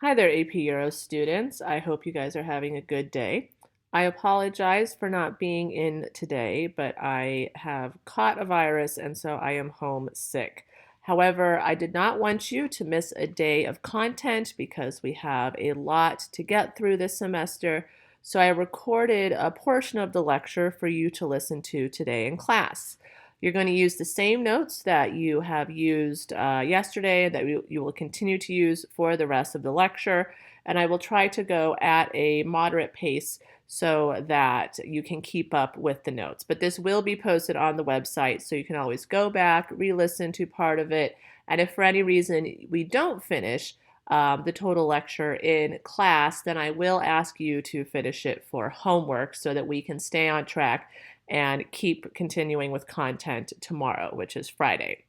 Hi there, AP Euro students. I hope you guys are having a good day. I apologize for not being in today, but I have caught a virus and so I am home sick. However, I did not want you to miss a day of content because we have a lot to get through this semester. So I recorded a portion of the lecture for you to listen to today in class. You're going to use the same notes that you have used yesterday, that you will continue to use for the rest of the lecture, and I will try to go at a moderate pace so that you can keep up with the notes. But this will be posted on the website, so you can always go back, re-listen to part of it, and if for any reason we don't finish the total lecture in class, then I will ask you to finish it for homework so that we can stay on track and keep continuing with content tomorrow, which is Friday.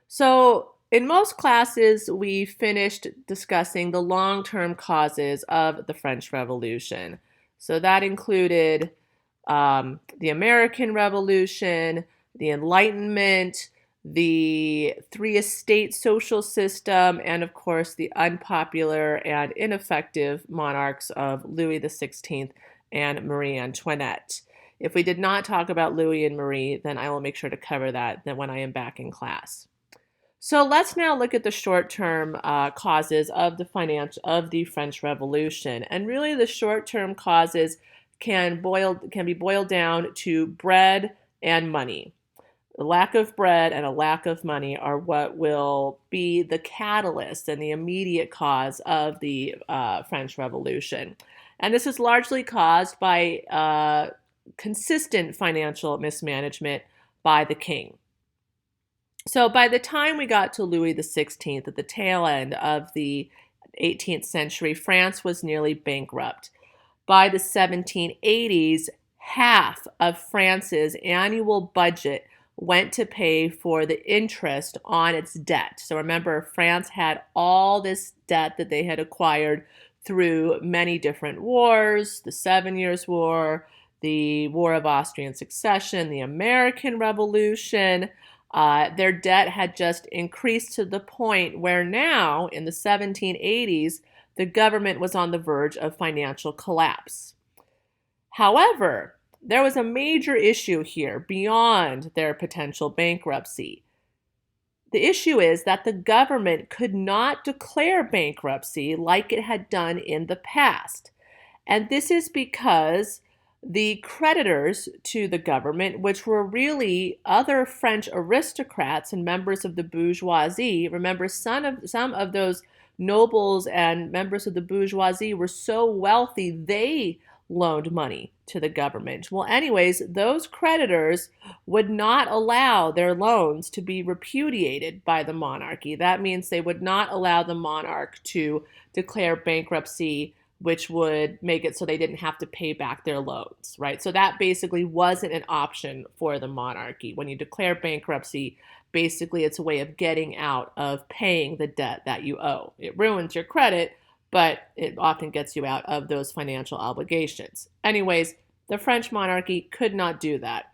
So in most classes, we finished discussing the long-term causes of the French Revolution. So that included the American Revolution, the Enlightenment, the three-estate social system, and of course the unpopular and ineffective monarchs of Louis XVI and Marie Antoinette. If we did not talk about Louis and Marie, then I will make sure to cover that when I am back in class. So let's now look at the short-term causes of the French Revolution, and really the short-term causes can be boiled down to bread and money. The lack of bread and a lack of money are what will be the catalyst and the immediate cause of the French Revolution, and this is largely caused by consistent financial mismanagement by the king. So by the time we got to Louis XVI at the tail end of the 18th century, France was nearly bankrupt. By the 1780s, half of France's annual budget went to pay for the interest on its debt. So remember, France had all this debt that they had acquired through many different wars, the 7 Years' War, the War of Austrian Succession, the American Revolution. Their debt had just increased to the point where now, in the 1780s, the government was on the verge of financial collapse. However, there was a major issue here beyond their potential bankruptcy. The issue is that the government could not declare bankruptcy like it had done in the past. And this is because the creditors to the government, which were really other French aristocrats and members of the bourgeoisie, remember some of those nobles and members of the bourgeoisie were so wealthy they loaned money to the government. Well, anyways, those creditors would not allow their loans to be repudiated by the monarchy. That means they would not allow the monarch to declare bankruptcy, which would make it so they didn't have to pay back their loans, right? So that basically wasn't an option for the monarchy. When you declare bankruptcy, basically it's a way of getting out of paying the debt that you owe. It ruins your credit, but it often gets you out of those financial obligations. Anyways, the French monarchy could not do that.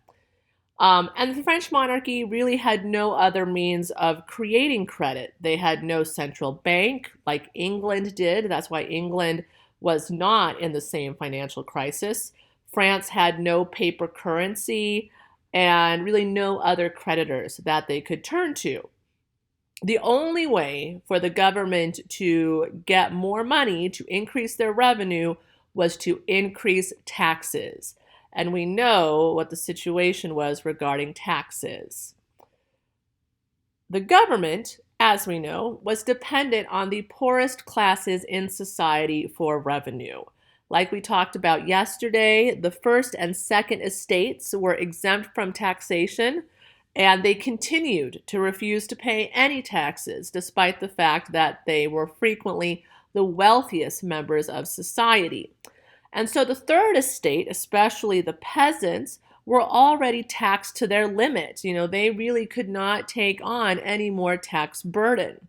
And the French monarchy really had no other means of creating credit. They had no central bank like England did. That's why England was not in the same financial crisis. France had no paper currency and really no other creditors that they could turn to. The only way for the government to get more money, to increase their revenue, was to increase taxes. And we know what the situation was regarding taxes. The government, as we know, was dependent on the poorest classes in society for revenue. Like we talked about yesterday, the first and second estates were exempt from taxation, and they continued to refuse to pay any taxes, despite the fact that they were frequently the wealthiest members of society. And so the third estate, especially the peasants, were already taxed to their limit. They really could not take on any more tax burden.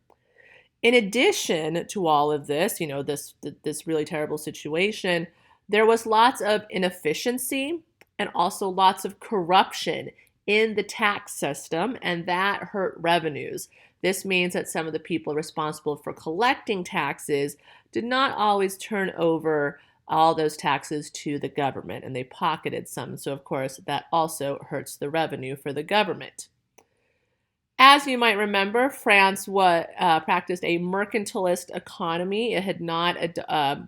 In addition to all of this, this really terrible situation, there was lots of inefficiency and also lots of corruption in the tax system, and that hurt revenues. This means that some of the people responsible for collecting taxes did not always turn over all those taxes to the government, and they pocketed some. So, of course, that also hurts the revenue for the government. As you might remember, France practiced a mercantilist economy. It had not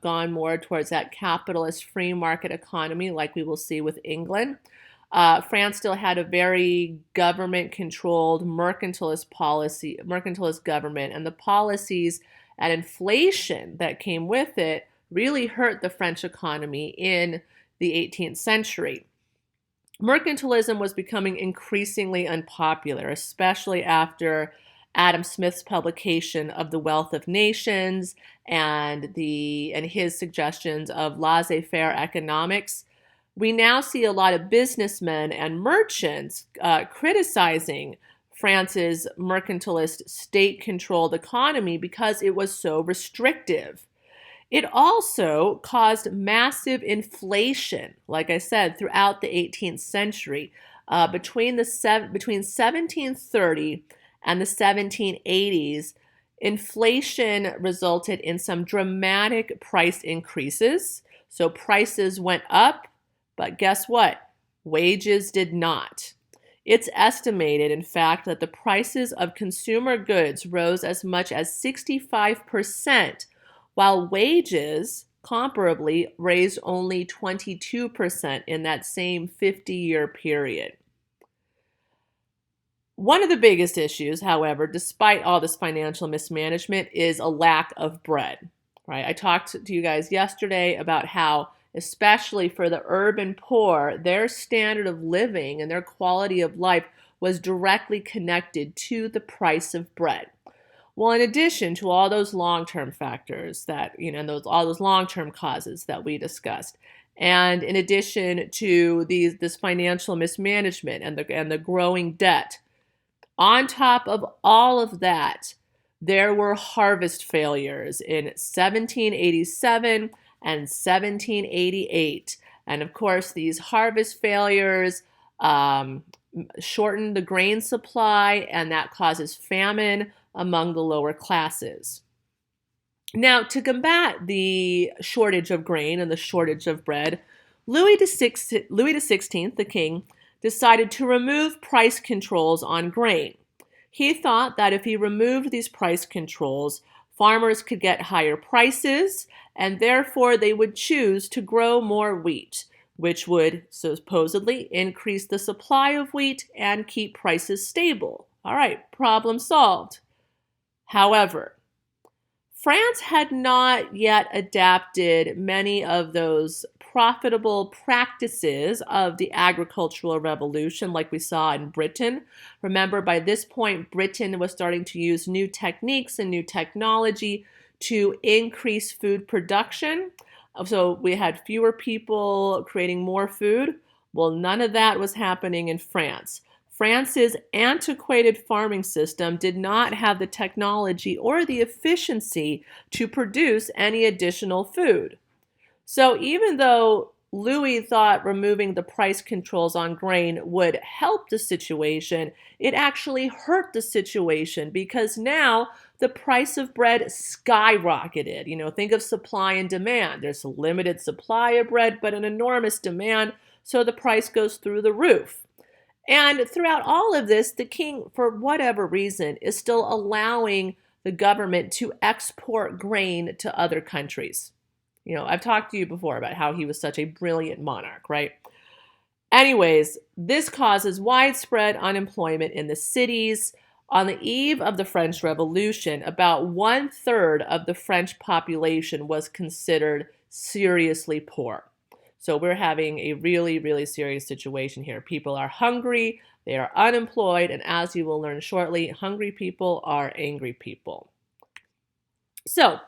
gone more towards that capitalist free market economy like we will see with England. France still had a very government-controlled mercantilist government, and the policies and inflation that came with it really hurt the French economy in the 18th century. Mercantilism was becoming increasingly unpopular, especially after Adam Smith's publication of The Wealth of Nations and his suggestions of laissez-faire economics. We now see a lot of businessmen and merchants criticizing France's mercantilist, state-controlled economy because it was so restrictive. It also caused massive inflation, like I said, throughout the 18th century. Between 1730 and the 1780s, inflation resulted in some dramatic price increases. So prices went up, but guess what? Wages did not. It's estimated, in fact, that the prices of consumer goods rose as much as 65%, while wages, comparably, raised only 22% in that same 50-year period. One of the biggest issues, however, despite all this financial mismanagement, is a lack of bread. Right? I talked to you guys yesterday about how, especially for the urban poor, their standard of living and their quality of life was directly connected to the price of bread. Well, in addition to all those long-term factors that, all those long-term causes that we discussed, and in addition to this financial mismanagement and the growing debt, on top of all of that, there were harvest failures in 1787 and 1788. And of course, these harvest failures shortened the grain supply, and that causes famine among the lower classes. Now, to combat the shortage of grain and the shortage of bread, Louis XVI, the king, decided to remove price controls on grain. He thought that if he removed these price controls, farmers could get higher prices, and therefore they would choose to grow more wheat, which would supposedly increase the supply of wheat and keep prices stable. All right, problem solved. However, France had not yet adapted many of those profitable practices of the agricultural revolution like we saw in Britain. Remember, by this point, Britain was starting to use new techniques and new technology to increase food production. So we had fewer people creating more food. Well, none of that was happening in France. France's antiquated farming system did not have the technology or the efficiency to produce any additional food. So even though Louis thought removing the price controls on grain would help the situation, it actually hurt the situation because now the price of bread skyrocketed. Think of supply and demand. There's a limited supply of bread, but an enormous demand, so the price goes through the roof. And throughout all of this, the king, for whatever reason, is still allowing the government to export grain to other countries. I've talked to you before about how he was such a brilliant monarch, right? Anyways, this causes widespread unemployment in the cities. On the eve of the French Revolution, about 1/3 of the French population was considered seriously poor. So we're having a really, really serious situation here. People are hungry, they are unemployed, and as you will learn shortly, hungry people are angry people. So,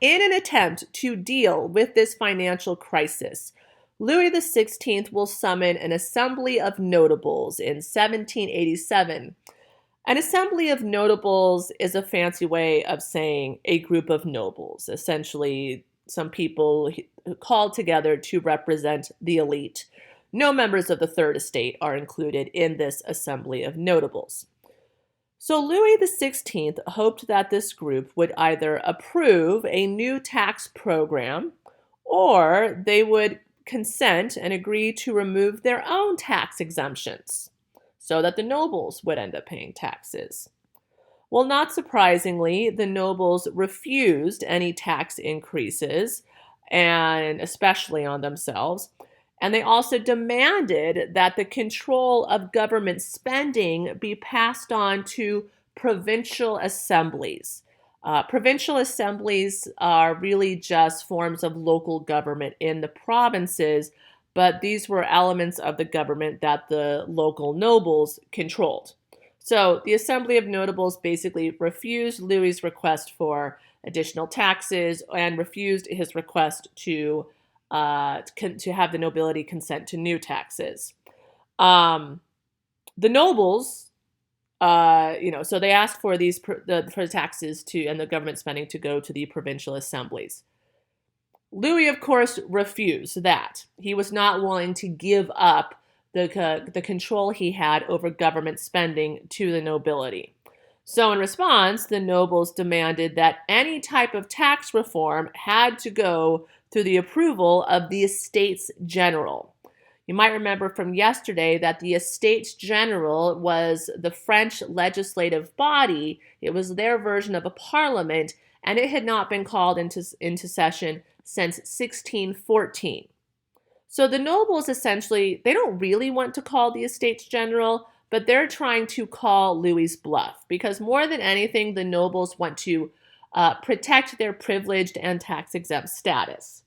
in an attempt to deal with this financial crisis, Louis XVI will summon an Assembly of Notables in 1787. An Assembly of Notables is a fancy way of saying a group of nobles, essentially some people called together to represent the elite. No members of the Third Estate are included in this Assembly of Notables. So Louis XVI hoped that this group would either approve a new tax program or they would consent and agree to remove their own tax exemptions so that the nobles would end up paying taxes. Well, not surprisingly, the nobles refused any tax increases, and especially on themselves. And they also demanded that the control of government spending be passed on to provincial assemblies. Provincial assemblies are really just forms of local government in the provinces, but these were elements of the government that the local nobles controlled. So the Assembly of Notables basically refused Louis's request for additional taxes and refused his request to have the nobility consent to new taxes. The nobles, so they asked for for the taxes and the government spending to go to the provincial assemblies. Louis, of course, refused that. He was not willing to give up the control he had over government spending to the nobility. So in response, the nobles demanded that any type of tax reform had to go through the approval of the Estates General. You might remember from yesterday that the Estates General was the French legislative body. It was their version of a parliament, and it had not been called into session since 1614. So the nobles essentially, they don't really want to call the Estates General, but they're trying to call Louis's bluff because more than anything, the nobles want to protect their privileged and tax-exempt status.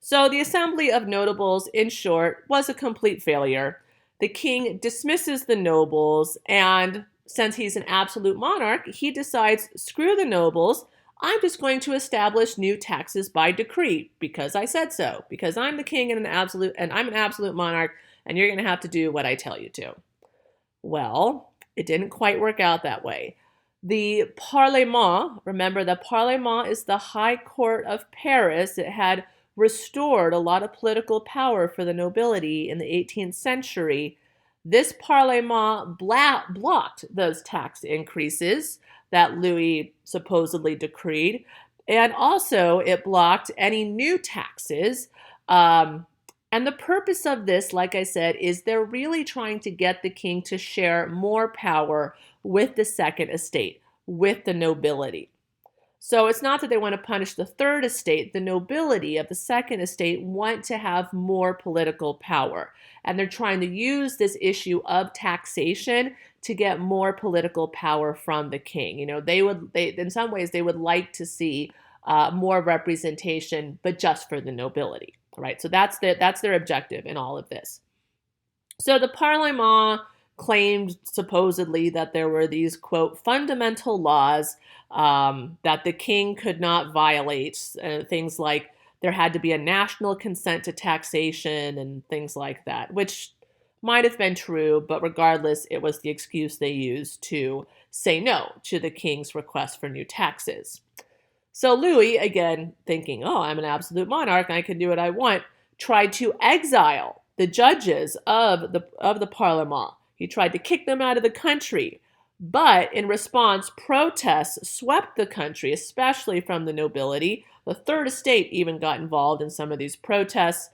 So the Assembly of Notables, in short, was a complete failure. The king dismisses the nobles, and since he's an absolute monarch, he decides, screw the nobles, I'm just going to establish new taxes by decree because I said so, because I'm the king and I'm an absolute monarch, and you're going to have to do what I tell you to. Well, it didn't quite work out that way. The Parlement, remember the Parlement is the High Court of Paris. It had restored a lot of political power for the nobility in the 18th century. This Parlement blocked those tax increases that Louis supposedly decreed, and also it blocked any new taxes. And the purpose of this, like I said, is they're really trying to get the king to share more power with the second estate, with the nobility. So it's not that they want to punish the third estate. The nobility of the second estate want to have more political power. And they're trying to use this issue of taxation to get more political power from the king. You know, they in some ways, they would like to see more representation, but just for the nobility, right? So that's their objective in all of this. So the Parlement claimed supposedly that there were these, quote, fundamental laws that the king could not violate, things like there had to be a national consent to taxation and things like that, which might have been true, but regardless, it was the excuse they used to say no to the king's request for new taxes. So Louis, again, thinking, oh, I'm an absolute monarch, I can do what I want, tried to exile the judges of the Parlement. He tried to kick them out of the country. But in response, protests swept the country, especially from the nobility. The Third Estate even got involved in some of these protests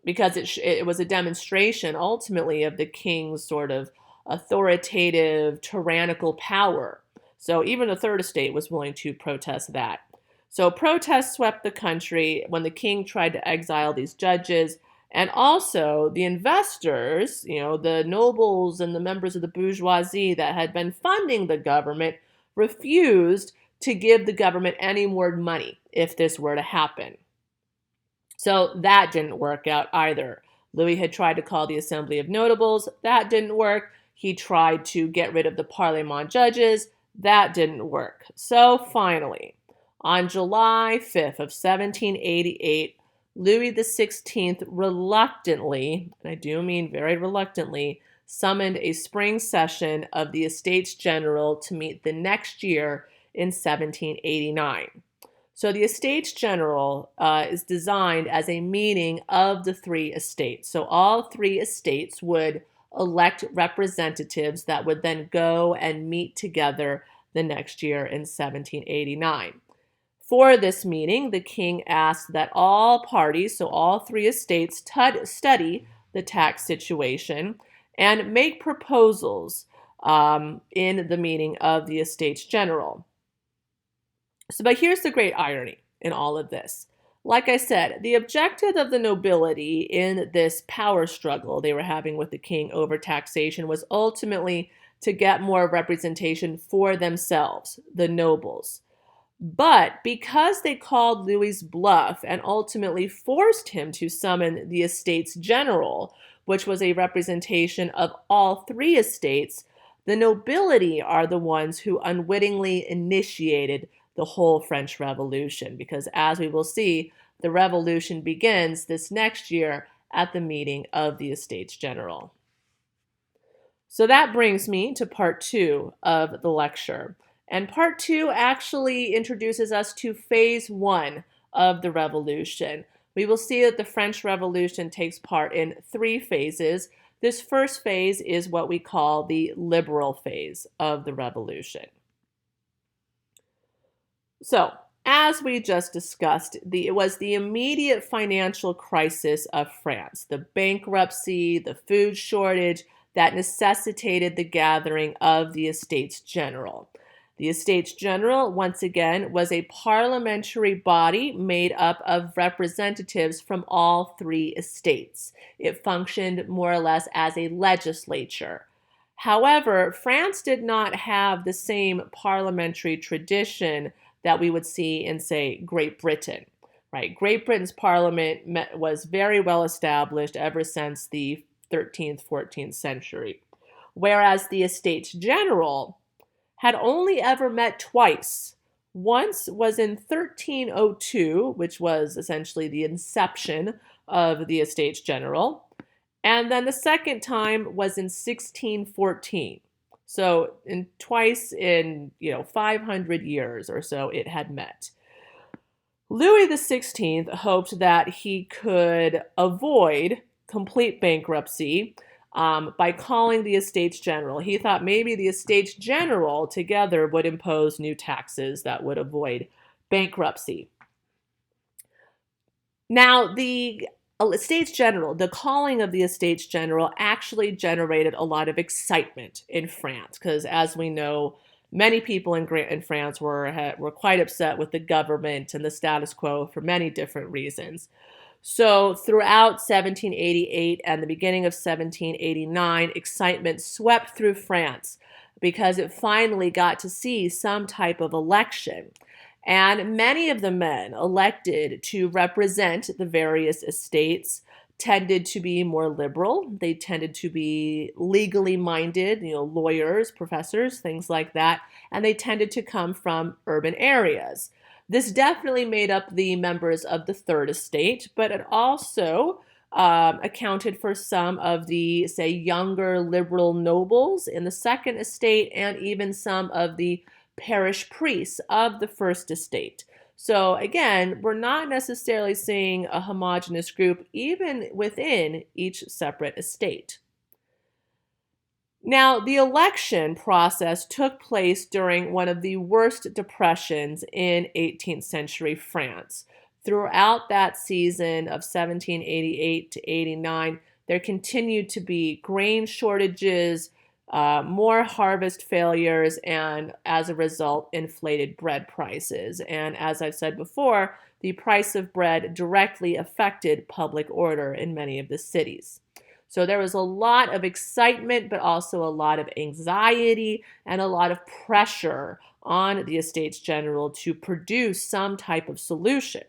because it was a demonstration, ultimately, of the king's sort of authoritative, tyrannical power. So even the Third Estate was willing to protest that. So protests swept the country when the king tried to exile these judges. And also the investors, you know, the nobles and the members of the bourgeoisie that had been funding the government refused to give the government any more money if this were to happen. So that didn't work out either. Louis had tried to call the Assembly of Notables. That didn't work. He tried to get rid of the Parlement judges. That didn't work. So finally, on July 5th of 1788, Louis XVI reluctantly, and I do mean very reluctantly, summoned a spring session of the Estates General to meet the next year in 1789. So the Estates General is designed as a meeting of the three estates. So all three estates would elect representatives that would then go and meet together the next year in 1789. For this meeting, the king asked that all parties, so all three estates, study the tax situation and make proposals in the meeting of the Estates General. But here's the great irony in all of this. Like I said, the objective of the nobility in this power struggle they were having with the king over taxation was ultimately to get more representation for themselves, the nobles. But because they called Louis's bluff and ultimately forced him to summon the Estates General, which was a representation of all three estates, the nobility are the ones who unwittingly initiated the whole French Revolution, because as we will see, the revolution begins this next year at the meeting of the Estates General. So that brings me to part 2 of the lecture. And part 2 actually introduces us to phase 1 of the revolution. We will see that the French Revolution takes part in 3 phases. This first phase is what we call the liberal phase of the revolution. So, as we just discussed, it was the immediate financial crisis of France, the bankruptcy, the food shortage, that necessitated the gathering of the Estates General. The Estates General, once again, was a parliamentary body made up of representatives from all 3 estates. It functioned more or less as a legislature. However, France did not have the same parliamentary tradition that we would see in, say, Great Britain. Right? Great Britain's parliament was very well established ever since the 13th, 14th century, whereas the Estates General had only ever met twice. Once was in 1302, which was essentially the inception of the Estates General, and then the second time was in 1614. So twice in 500 years or so it had met. Louis XVI hoped that he could avoid complete bankruptcy by calling the Estates General. He thought maybe the Estates General together would impose new taxes that would avoid bankruptcy. Now, the Estates General, the calling of the Estates General actually generated a lot of excitement in France because, as we know, many people in France were quite upset with the government and the status quo for many different reasons. So throughout 1788 and the beginning of 1789, excitement swept through France because it finally got to see some type of election. And many of the men elected to represent the various estates tended to be more liberal. They tended to be legally minded, lawyers, professors, things like that. And they tended to come from urban areas. This definitely made up the members of the Third Estate, but it also accounted for some of the, say, younger liberal nobles in the Second Estate and even some of the parish priests of the First Estate. So again, we're not necessarily seeing a homogeneous group even within each separate estate. Now, the election process took place during one of the worst depressions in 18th century France. Throughout that season of 1788 to 89, there continued to be grain shortages, more harvest failures, and as a result, inflated bread prices. And as I've said before, the price of bread directly affected public order in many of the cities. So there was a lot of excitement, but also a lot of anxiety and a lot of pressure on the Estates General to produce some type of solution.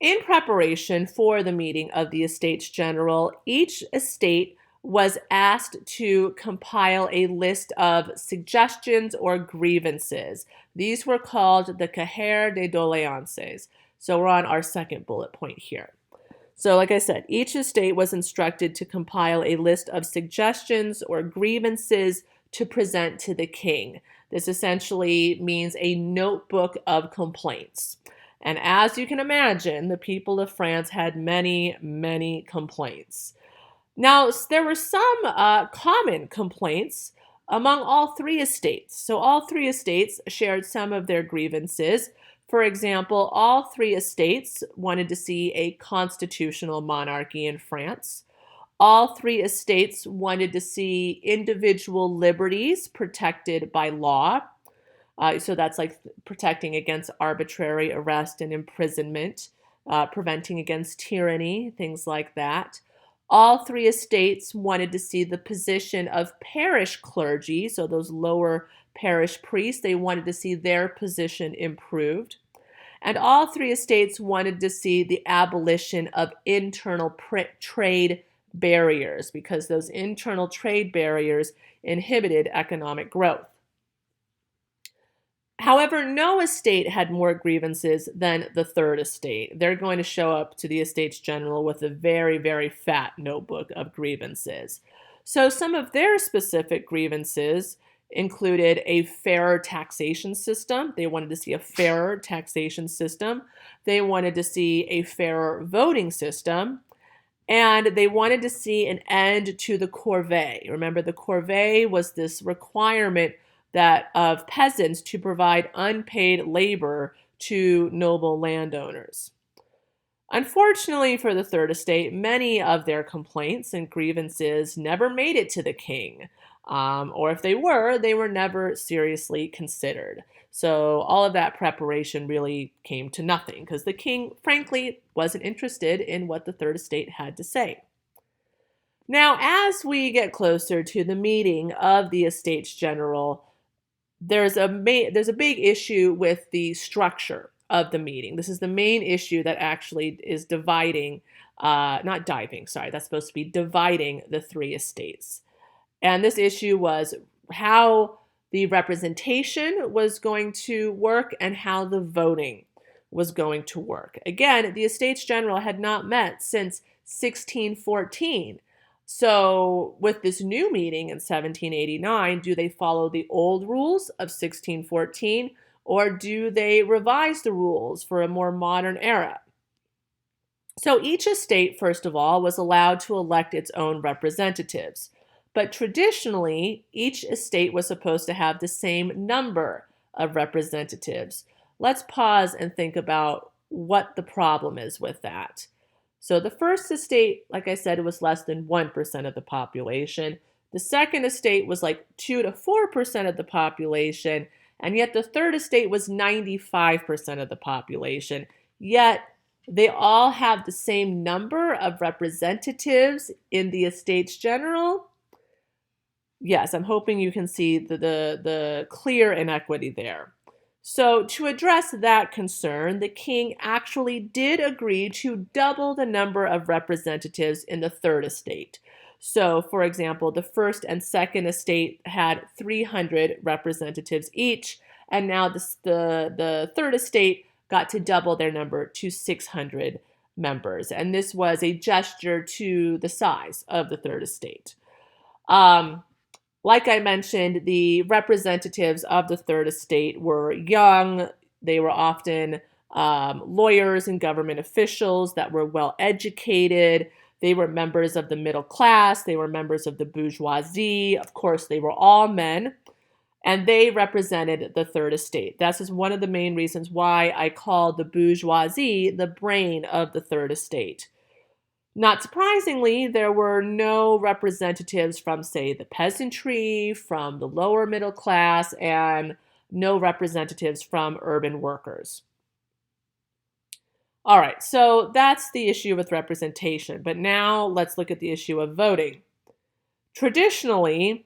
In preparation for the meeting of the Estates General, each estate was asked to compile a list of suggestions or grievances. These were called the Cahiers de Doléances. So we're on our second bullet point here. So like I said, each estate was instructed to compile a list of suggestions or grievances to present to the king. This essentially means a notebook of complaints. And as you can imagine, the people of France had many, many complaints. Now, there were some common complaints among all three estates. So, all three estates shared some of their grievances. For example, all three estates wanted to see a constitutional monarchy in France. All three estates wanted to see individual liberties protected by law. So that's like protecting against arbitrary arrest and imprisonment, preventing against tyranny, things like that. All three estates wanted to see the position of parish clergy, so those lower parish priests, they wanted to see their position improved. And all three estates wanted to see the abolition of internal trade barriers because those internal trade barriers inhibited economic growth. However, no estate had more grievances than the third estate. They're going to show up to the Estates General with a very, very fat notebook of grievances. So some of their specific grievances included a fairer taxation system. They wanted to see a fairer taxation system. They wanted to see a fairer voting system. And they wanted to see an end to the corvée. Remember, the corvée was this requirement that of peasants to provide unpaid labor to noble landowners. Unfortunately for the Third Estate, many of their complaints and grievances never made it to the king, or if they were never seriously considered. So all of that preparation really came to nothing because the king, frankly, wasn't interested in what the Third Estate had to say. Now, as we get closer to the meeting of the Estates General, there's a big issue with the structure of the meeting. This is the main issue that actually is dividing, that's supposed to be dividing the three estates. And this issue was how the representation was going to work and how the voting was going to work. Again, the Estates General had not met since 1614. So with this new meeting in 1789, do they follow the old rules of 1614 or do they revise the rules for a more modern era? So each estate, first of all, was allowed to elect its own representatives. But traditionally, each estate was supposed to have the same number of representatives. Let's pause and think about what the problem is with that. So the first estate, like I said, was less than 1% of the population. The second estate was like 2 to 4% of the population. And yet the third estate was 95% of the population. Yet they all have the same number of representatives in the Estates General. Yes, I'm hoping you can see the clear inequity there. So to address that concern, the king actually did agree to double the number of representatives in the third estate. So, for example, the first and second estate had 300 representatives each, and now the third estate got to double their number to 600 members. And this was a gesture to the size of the third estate. Like I mentioned, the representatives of the Third Estate were young. They were often lawyers and government officials that were well educated. They were members of the middle class. They were members of the bourgeoisie. Of course, they were all men. And they represented the Third Estate. This is one of the main reasons why I call the bourgeoisie the brain of the Third Estate. Not surprisingly, there were no representatives from, say, the peasantry, from the lower middle class, and no representatives from urban workers. All right, so that's the issue with representation. But now let's look at the issue of voting. Traditionally,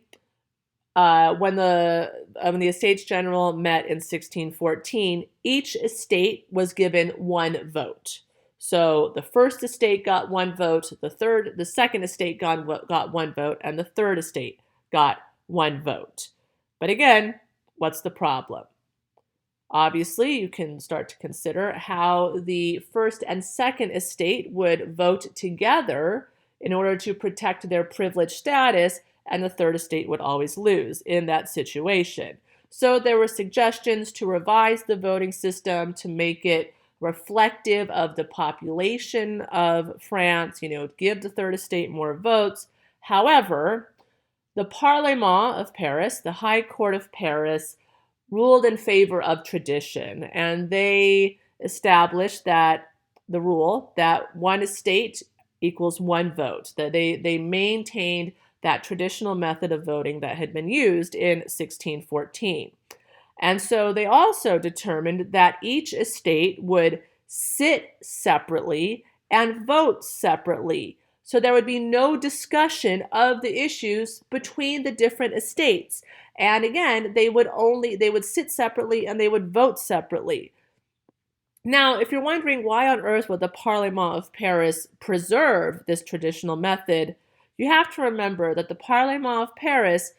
when the Estates General met in 1614, each estate was given one vote. So the first estate got one vote, the second estate got one vote, and the third estate got one vote. But again, what's the problem? Obviously, you can start to consider how the first and second estate would vote together in order to protect their privileged status, and the third estate would always lose in that situation. So there were suggestions to revise the voting system to make it reflective of the population of France, give the third estate more votes. However, the Parlement of Paris, the High Court of Paris, ruled in favor of tradition, and they established that the rule that one estate equals one vote, that they maintained that traditional method of voting that had been used in 1614. And so they also determined that each estate would sit separately and vote separately. So there would be no discussion of the issues between the different estates. And again, they would sit separately and they would vote separately. Now, if you're wondering why on earth would the Parlement of Paris preserve this traditional method, you have to remember that the Parlement of Paris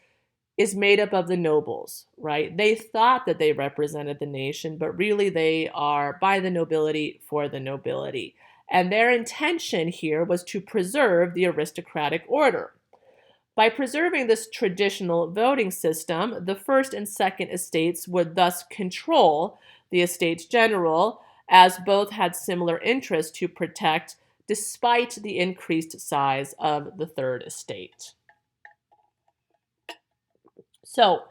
is made up of the nobles, right? They thought that they represented the nation, but really they are by the nobility for the nobility. And their intention here was to preserve the aristocratic order. By preserving this traditional voting system, the first and second estates would thus control the Estates General, as both had similar interests to protect despite the increased size of the third estate. So,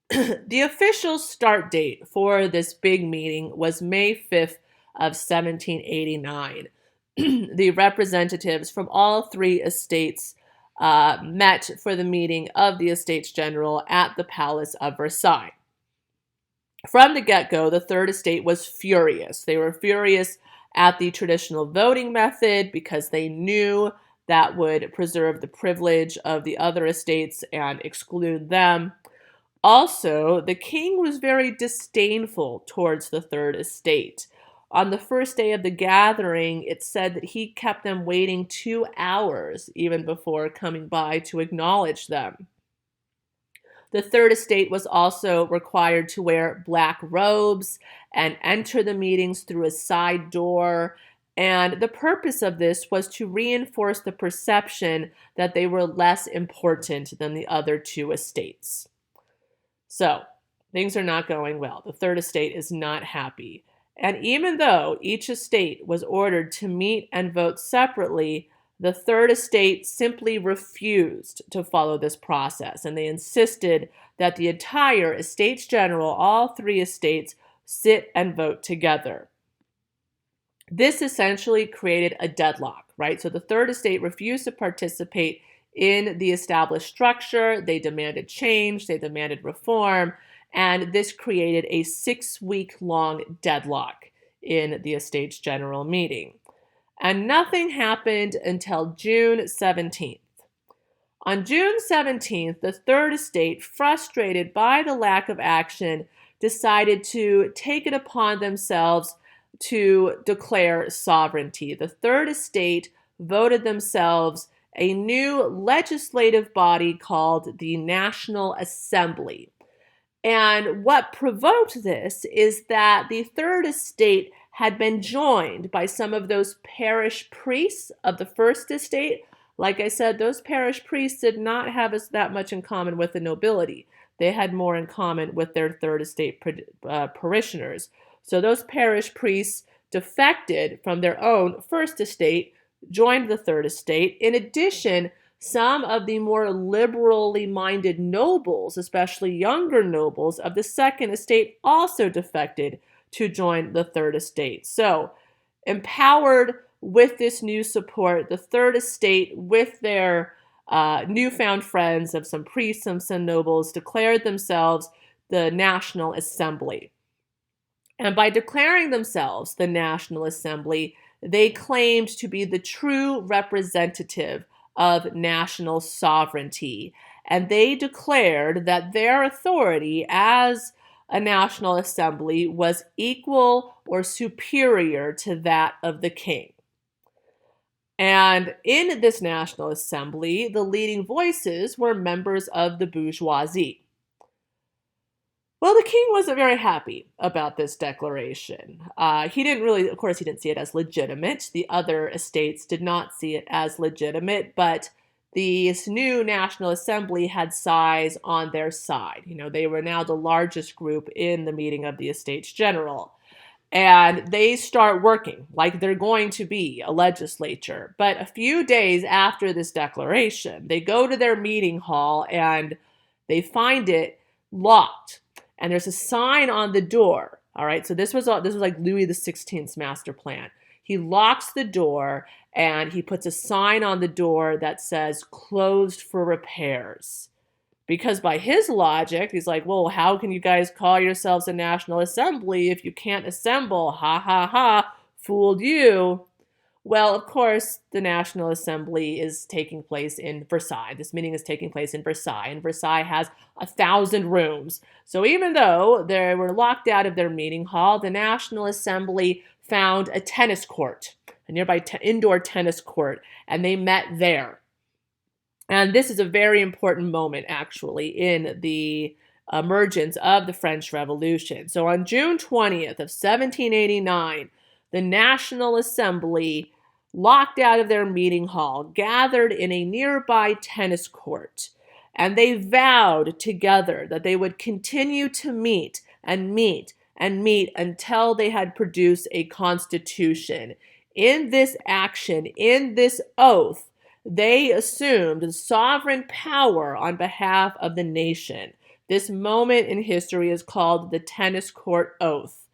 the official start date for this big meeting was May 5th of 1789. The representatives from all three estates met for the meeting of the Estates General at the Palace of Versailles. From the get-go, the third estate was furious. They were furious at the traditional voting method because they knew that would preserve the privilege of the other estates and exclude them. Also, the king was very disdainful towards the third estate. On the first day of the gathering, it said that he kept them waiting 2 hours even before coming by to acknowledge them. The third estate was also required to wear black robes and enter the meetings through a side door. And the purpose of this was to reinforce the perception that they were less important than the other two estates. So, things are not going well. The third estate is not happy. And even though each estate was ordered to meet and vote separately, the third estate simply refused to follow this process, and they insisted that the entire Estates General, all three estates, sit and vote together. This essentially created a deadlock, right? So the third estate refused to participate in the established structure. They demanded change, they demanded reform, and this created a 6-week-long deadlock in the Estates General meeting. And nothing happened until June 17th. On June 17th, the third estate, frustrated by the lack of action, decided to take it upon themselves to declare sovereignty. The third estate voted themselves a new legislative body called the National Assembly. And what provoked this is that the third estate had been joined by some of those parish priests of the first estate. Like I said, those parish priests did not have that much in common with the nobility. They had more in common with their third estate parishioners. So those parish priests defected from their own first estate, joined the third estate. In addition, some of the more liberally minded nobles, especially younger nobles of the second estate, also defected to join the third estate. So, empowered with this new support, the third estate, with their newfound friends of some priests and some nobles, declared themselves the National Assembly. And by declaring themselves the National Assembly, they claimed to be the true representative of national sovereignty. And they declared that their authority as a National Assembly was equal or superior to that of the king. And in this National Assembly, the leading voices were members of the bourgeoisie. Well, the king wasn't very happy about this declaration. He didn't see it as legitimate. The other estates did not see it as legitimate, but this new National Assembly had size on their side. They were now the largest group in the meeting of the Estates General. And they start working like they're going to be a legislature. But a few days after this declaration, they go to their meeting hall and they find it locked. And there's a sign on the door. All right, so this was like Louis XVI's master plan. He locks the door and he puts a sign on the door that says closed for repairs. Because by his logic, he's like, well, how can you guys call yourselves a National Assembly if you can't assemble? Ha ha ha, fooled you. Well, of course, the National Assembly is taking place in Versailles. This meeting is taking place in Versailles, and Versailles has 1,000 rooms. So even though they were locked out of their meeting hall, the National Assembly found a tennis court, a nearby indoor tennis court, and they met there. And this is a very important moment, actually, in the emergence of the French Revolution. So on June 20th of 1789, the National Assembly, locked out of their meeting hall, gathered in a nearby tennis court, and they vowed together that they would continue to meet and meet and meet until they had produced a constitution. In this action, in this oath, they assumed sovereign power on behalf of the nation. This moment in history is called the Tennis Court Oath.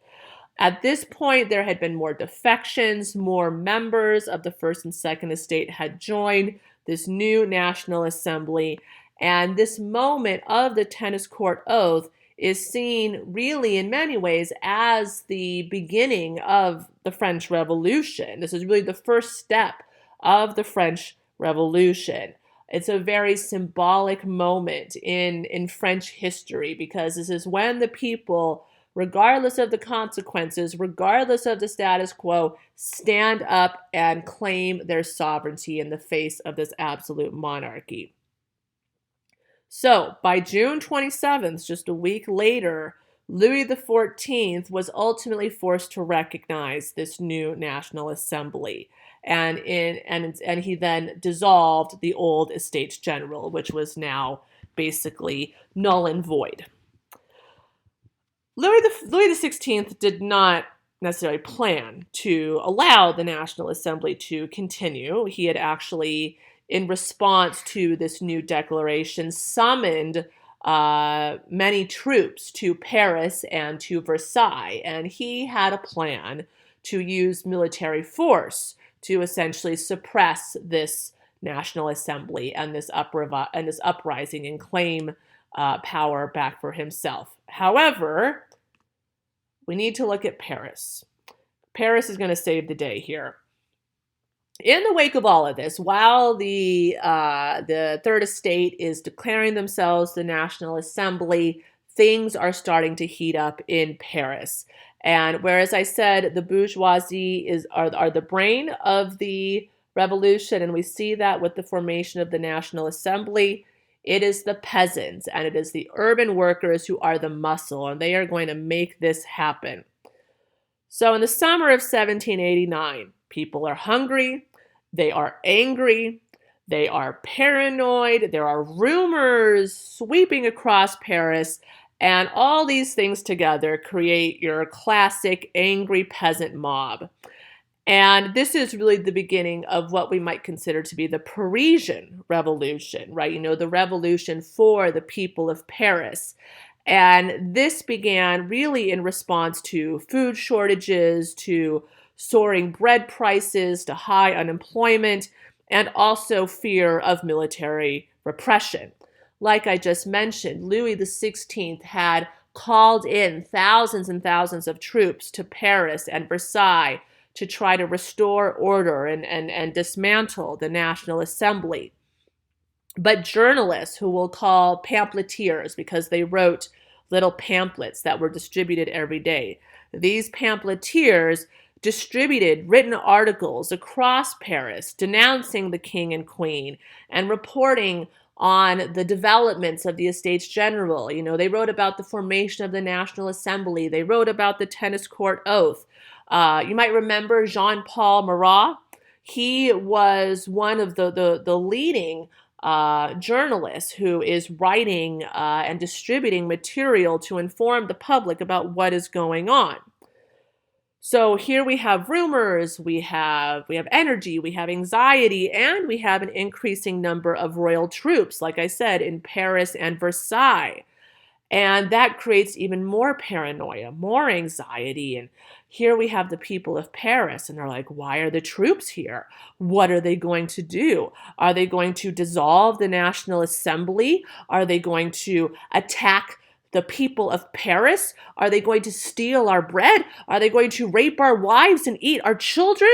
At this point, there had been more defections, more members of the First and Second Estate had joined this new National Assembly, and this moment of the Tennis Court Oath is seen really in many ways as the beginning of the French Revolution. This is really the first step of the French Revolution. It's a very symbolic moment in French history because this is when the people, regardless of the consequences, regardless of the status quo, stand up and claim their sovereignty in the face of this absolute monarchy. So, by June 27th, just a week later, Louis XIV was ultimately forced to recognize this new National Assembly. And he then dissolved the old Estates General, which was now basically null and void. Louis XVI did not necessarily plan to allow the National Assembly to continue. He had actually, in response to this new declaration, summoned many troops to Paris and to Versailles, and he had a plan to use military force to essentially suppress this National Assembly and this uprising and claim power back for himself. However, we need to look at Paris. Paris is going to save the day here. In the wake of all of this, while the Third Estate is declaring themselves the National Assembly, things are starting to heat up in Paris. And whereas I said the bourgeoisie are the brain of the revolution, and we see that with the formation of the National Assembly, it is the peasants and it is the urban workers who are the muscle, and they are going to make this happen. So in the summer of 1789, people are hungry, they are angry, they are paranoid, there are rumors sweeping across Paris, and all these things together create your classic angry peasant mob. And this is really the beginning of what we might consider to be the Parisian Revolution, right? You know, the revolution for the people of Paris. And this began really in response to food shortages, to soaring bread prices, to high unemployment, and also fear of military repression. Like I just mentioned, Louis XVI had called in thousands and thousands of troops to Paris and Versailles to try to restore order and dismantle the National Assembly. But journalists, who we'll call pamphleteers because they wrote little pamphlets that were distributed every day, these pamphleteers distributed written articles across Paris denouncing the king and queen and reporting on the developments of the Estates General. You know, they wrote about the formation of the National Assembly. They wrote about the Tennis Court Oath. You might remember Jean-Paul Marat. He was one of the leading journalists who is writing and distributing material to inform the public about what is going on. So here we have rumors, we have energy, we have anxiety, and we have an increasing number of royal troops, like I said, in Paris and Versailles. And that creates even more paranoia, more anxiety. And here we have the people of Paris, and they're like, why are the troops here? What are they going to do? Are they going to dissolve the National Assembly? Are they going to attack the people of Paris? Are they going to steal our bread? Are they going to rape our wives and eat our children?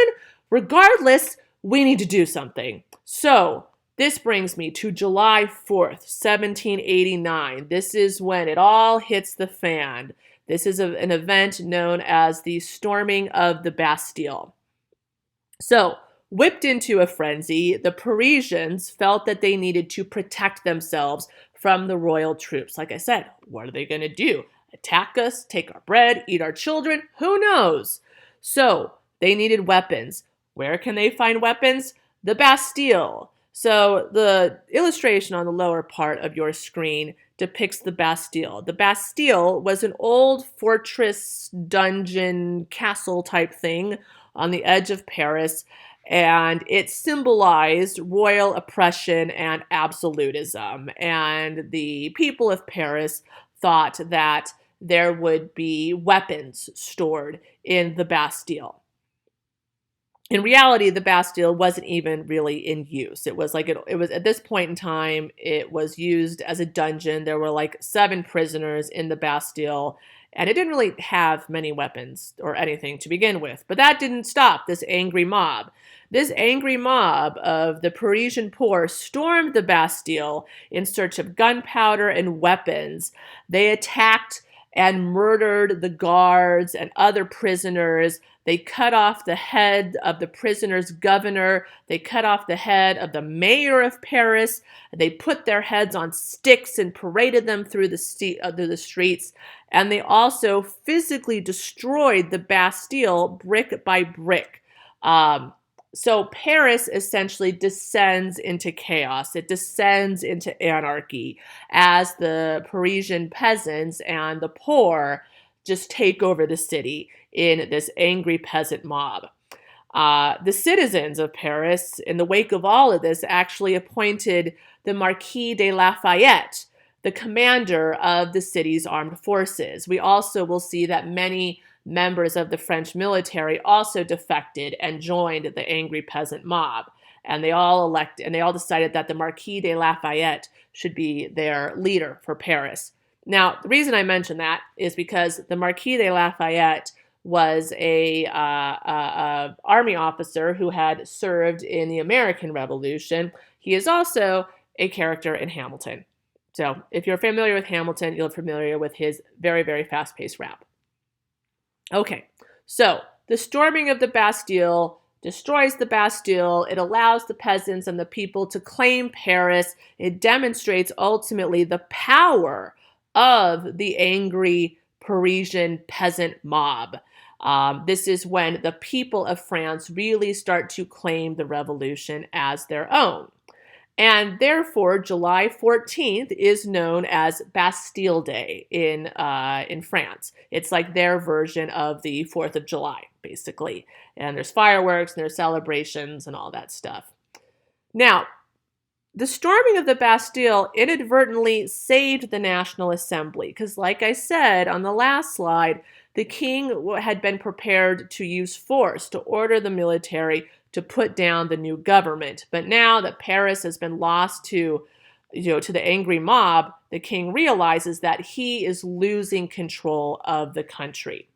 Regardless, we need to do something. So, this brings me to July 4th, 1789. This is when it all hits the fan. This is an event known as the storming of the Bastille. So, whipped into a frenzy, the Parisians felt that they needed to protect themselves from the royal troops. Like I said, what are they going to do? Attack us, take our bread, eat our children? Who knows? So, they needed weapons. Where can they find weapons? The Bastille. So the illustration on the lower part of your screen depicts the Bastille. The Bastille was an old fortress, dungeon, castle type thing on the edge of Paris, and it symbolized royal oppression and absolutism. And the people of Paris thought that there would be weapons stored in the Bastille. In reality, the Bastille wasn't even really in use. It was at this point in time, it was used as a dungeon. There were like 7 prisoners in the Bastille, and it didn't really have many weapons or anything to begin with. But that didn't stop this angry mob. This angry mob of the Parisian poor stormed the Bastille in search of gunpowder and weapons. They attacked and murdered the guards and other prisoners. They cut off the head of the prisoner's governor. They cut off the head of the mayor of Paris. They put their heads on sticks and paraded them through the streets. And they also physically destroyed the Bastille brick by brick. So Paris essentially descends into chaos. It descends into anarchy as the Parisian peasants and the poor just take over the city in this angry peasant mob. The citizens of Paris, in the wake of all of this, actually appointed the Marquis de Lafayette, the commander of the city's armed forces. We also will see that many members of the French military also defected and joined the angry peasant mob. And they all decided that the Marquis de Lafayette should be their leader for Paris. Now, the reason I mention that is because the Marquis de Lafayette was a army officer who had served in the American Revolution. He is also a character in Hamilton. So if you're familiar with Hamilton, you're familiar with his very, very fast-paced rap. Okay, so the storming of the Bastille destroys the Bastille. It allows the peasants and the people to claim Paris. It demonstrates ultimately the power of the angry Parisian peasant mob. This is when the people of France really start to claim the revolution as their own. And therefore, July 14th is known as Bastille Day in France. It's like their version of the 4th of July, basically. And there's fireworks and there's celebrations and all that stuff. Now, the storming of the Bastille inadvertently saved the National Assembly because, like I said on the last slide, the king had been prepared to use force to order the military to put down the new government. But now that Paris has been lost to the angry mob, the king realizes that he is losing control of the country.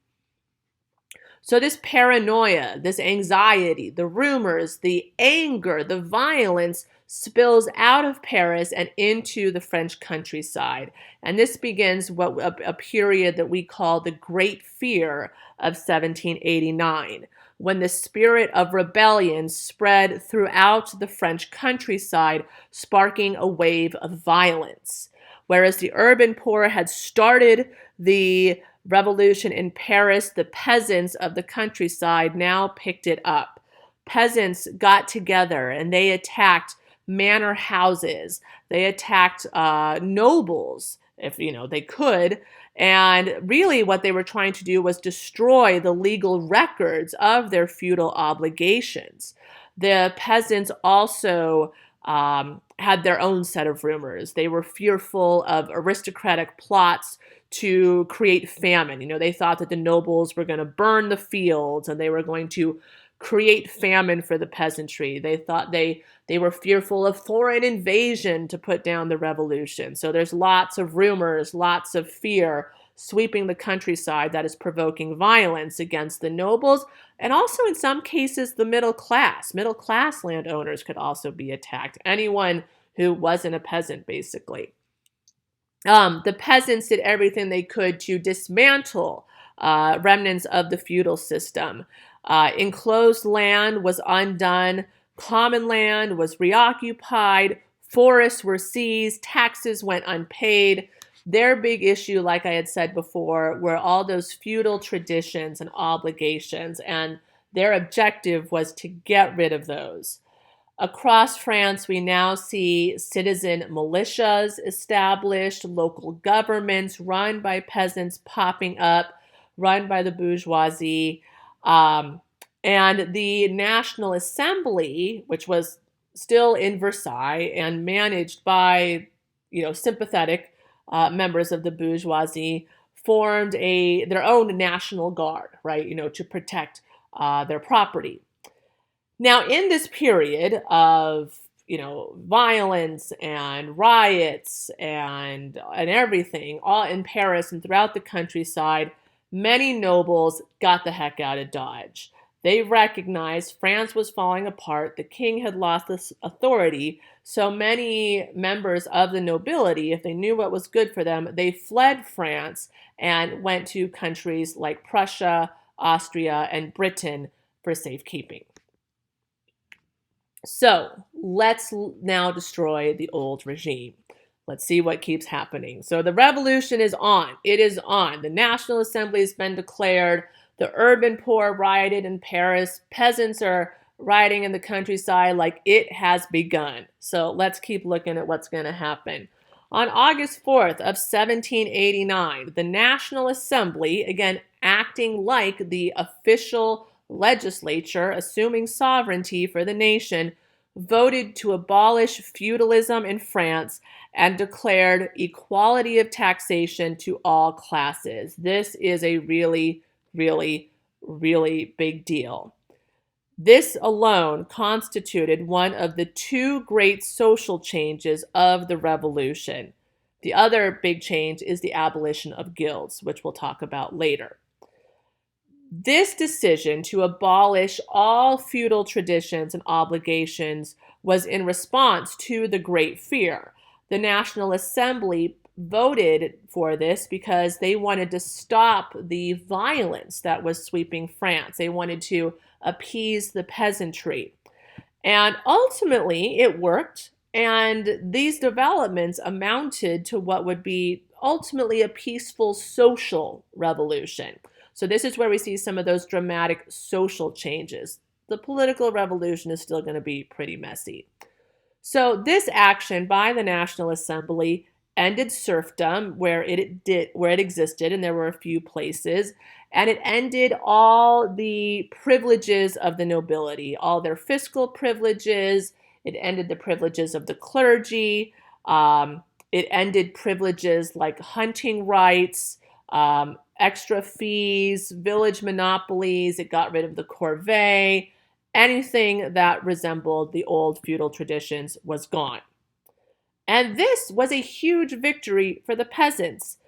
So this paranoia, this anxiety, the rumors, the anger, the violence spills out of Paris and into the French countryside. And this begins a period that we call the Great Fear of 1789, when the spirit of rebellion spread throughout the French countryside, sparking a wave of violence. Whereas the urban poor had started the revolution in Paris, the peasants of the countryside now picked it up. Peasants got together and they attacked manor houses. They attacked nobles, if they could, And really what they were trying to do was destroy the legal records of their feudal obligations. The peasants also had their own set of rumors. They were fearful of aristocratic plots to create famine. They thought that the nobles were going to burn the fields and they were going to create famine for the peasantry. They thought they were fearful of foreign invasion to put down the revolution. So there's lots of rumors, lots of fear sweeping the countryside that is provoking violence against the nobles and also in some cases the middle class. Middle class landowners could also be attacked. Anyone who wasn't a peasant, basically. The peasants did everything they could to dismantle remnants of the feudal system. Enclosed land was undone, common land was reoccupied, forests were seized, taxes went unpaid. Their big issue, like I had said before, were all those feudal traditions and obligations, and their objective was to get rid of those. Across France, we now see citizen militias established, local governments run by peasants popping up, run by the bourgeoisie. And the National Assembly, which was still in Versailles and managed by, sympathetic members of the bourgeoisie, formed their own National Guard, right, to protect their property. Now, in this period of, violence and riots and everything, all in Paris and throughout the countryside, many nobles got the heck out of Dodge. They recognized France was falling apart, the king had lost this authority, so many members of the nobility, if they knew what was good for them, they fled France and went to countries like Prussia, Austria, and Britain for safekeeping. So let's now destroy the old regime. Let's see what keeps happening. So the revolution is on. It is on. The National Assembly has been declared. The urban poor rioted in Paris. Peasants are rioting in the countryside. Like, it has begun. So let's keep looking at what's going to happen. On August 4th of 1789, the National Assembly, again acting like the official legislature, assuming sovereignty for the nation, voted to abolish feudalism in France and declared equality of taxation to all classes. This is a really, really, really big deal. This alone constituted one of the two great social changes of the revolution. The other big change is the abolition of guilds, which we'll talk about later. This decision to abolish all feudal traditions and obligations was in response to the Great Fear. The National Assembly voted for this because they wanted to stop the violence that was sweeping France. They wanted to appease the peasantry. And ultimately, it worked. And these developments amounted to what would be ultimately a peaceful social revolution. So this is where we see some of those dramatic social changes. The political revolution is still going to be pretty messy. So this action by the National Assembly ended serfdom where it existed, and there were a few places, and it ended all the privileges of the nobility, all their fiscal privileges. It ended the privileges of the clergy. It ended privileges like hunting rights, extra fees, village monopolies. It got rid of the corvée. Anything that resembled the old feudal traditions was gone. And this was a huge victory for the peasants,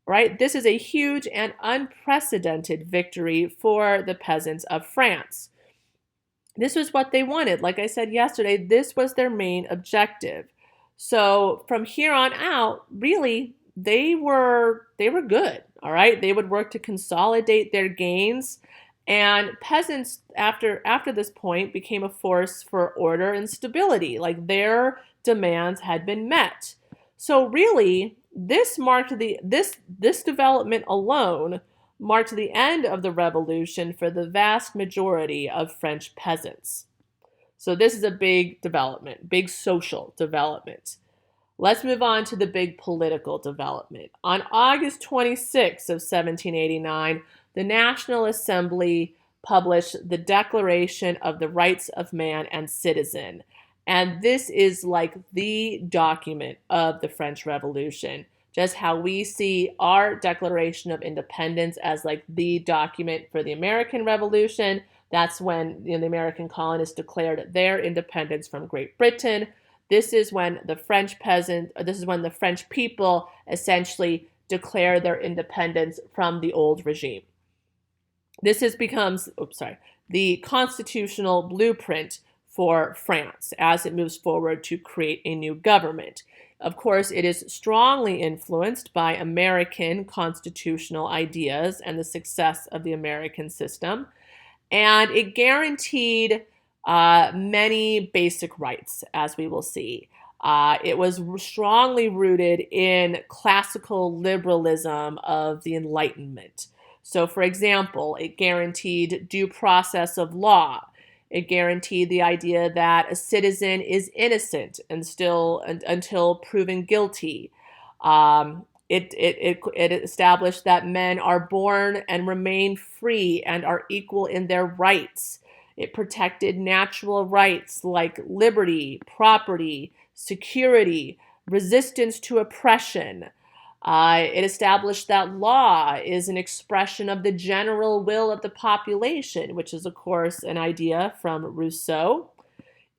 right? This is a huge and unprecedented victory for the peasants of France. This was what they wanted. Like I said yesterday, this was their main objective. So from here on out, really, they were good, all right? They would work to consolidate their gains, and peasants, after this point, became a force for order and stability. Like, their demands had been met. So really, this development alone marked the end of the revolution for the vast majority of French peasants. So this is a big development, big social development. Let's move on to the big political development. On August 26th of 1789, the National Assembly published the Declaration of the Rights of Man and Citizen. And this is like the document of the French Revolution. Just how we see our Declaration of Independence as like the document for the American Revolution. That's when the American colonists declared their independence from Great Britain. This is when the French people essentially declare their independence from the old regime. This becomes the constitutional blueprint for France as it moves forward to create a new government. Of course, it is strongly influenced by American constitutional ideas and the success of the American system. And it guaranteed many basic rights, as we will see. It was strongly rooted in classical liberalism of the Enlightenment. So, for example, it guaranteed due process of law. It guaranteed the idea that a citizen is innocent until proven guilty. It established that men are born and remain free and are equal in their rights. It protected natural rights like liberty, property, security, resistance to oppression. It established that law is an expression of the general will of the population, which is, of course, an idea from Rousseau.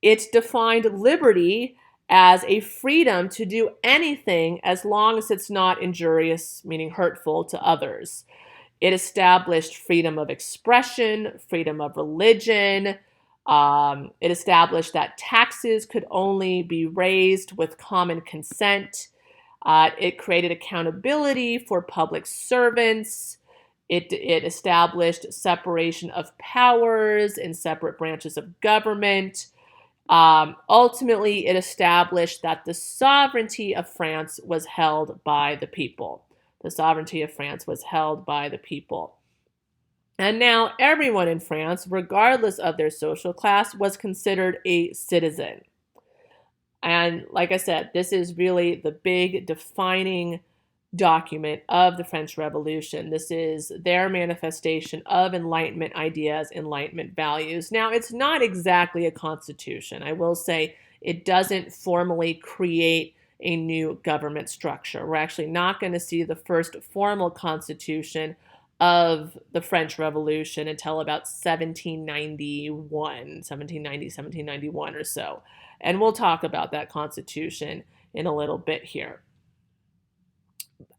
It defined liberty as a freedom to do anything as long as it's not injurious, meaning hurtful to others. It established freedom of expression, freedom of religion. It established that taxes could only be raised with common consent. It created accountability for public servants. It established separation of powers in separate branches of government. Ultimately, it established that the sovereignty of France was held by the people. The sovereignty of France was held by the people. And now everyone in France, regardless of their social class, was considered a citizen. And like I said, this is really the big defining document of the French Revolution. This is their manifestation of Enlightenment ideas, Enlightenment values. Now, it's not exactly a constitution. I will say it doesn't formally create a new government structure. We're actually not going to see the first formal constitution of the French Revolution until about 1791 or so. And we'll talk about that constitution in a little bit here.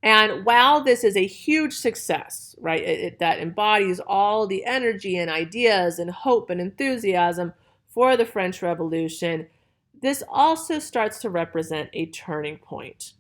And while this is a huge success, right, that embodies all the energy and ideas and hope and enthusiasm for the French Revolution, this also starts to represent a turning point.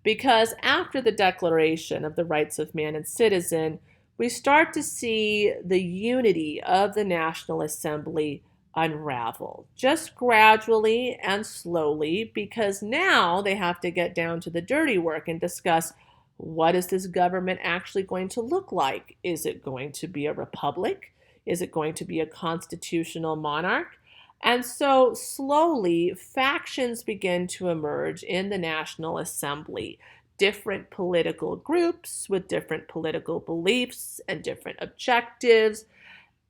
Because after the Declaration of the Rights of Man and Citizen, we start to see the unity of the National Assembly unravel, just gradually and slowly, because now they have to get down to the dirty work and discuss, what is this government actually going to look like? Is it going to be a republic? Is it going to be a constitutional monarch? And so slowly, factions begin to emerge in the National Assembly. Different political groups with different political beliefs and different objectives.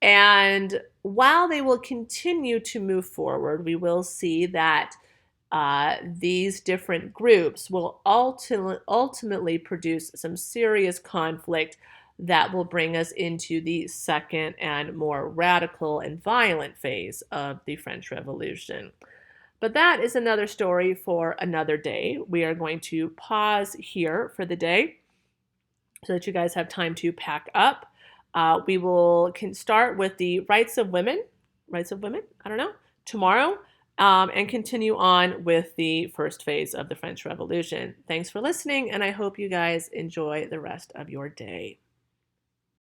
And while they will continue to move forward, we will see that these different groups will ultimately produce some serious conflict that will bring us into the second and more radical and violent phase of the French Revolution. But that is another story for another day. We are going to pause here for the day so that you guys have time to pack up. We can start with the rights of women, tomorrow, and continue on with the first phase of the French Revolution. Thanks for listening, and I hope you guys enjoy the rest of your day.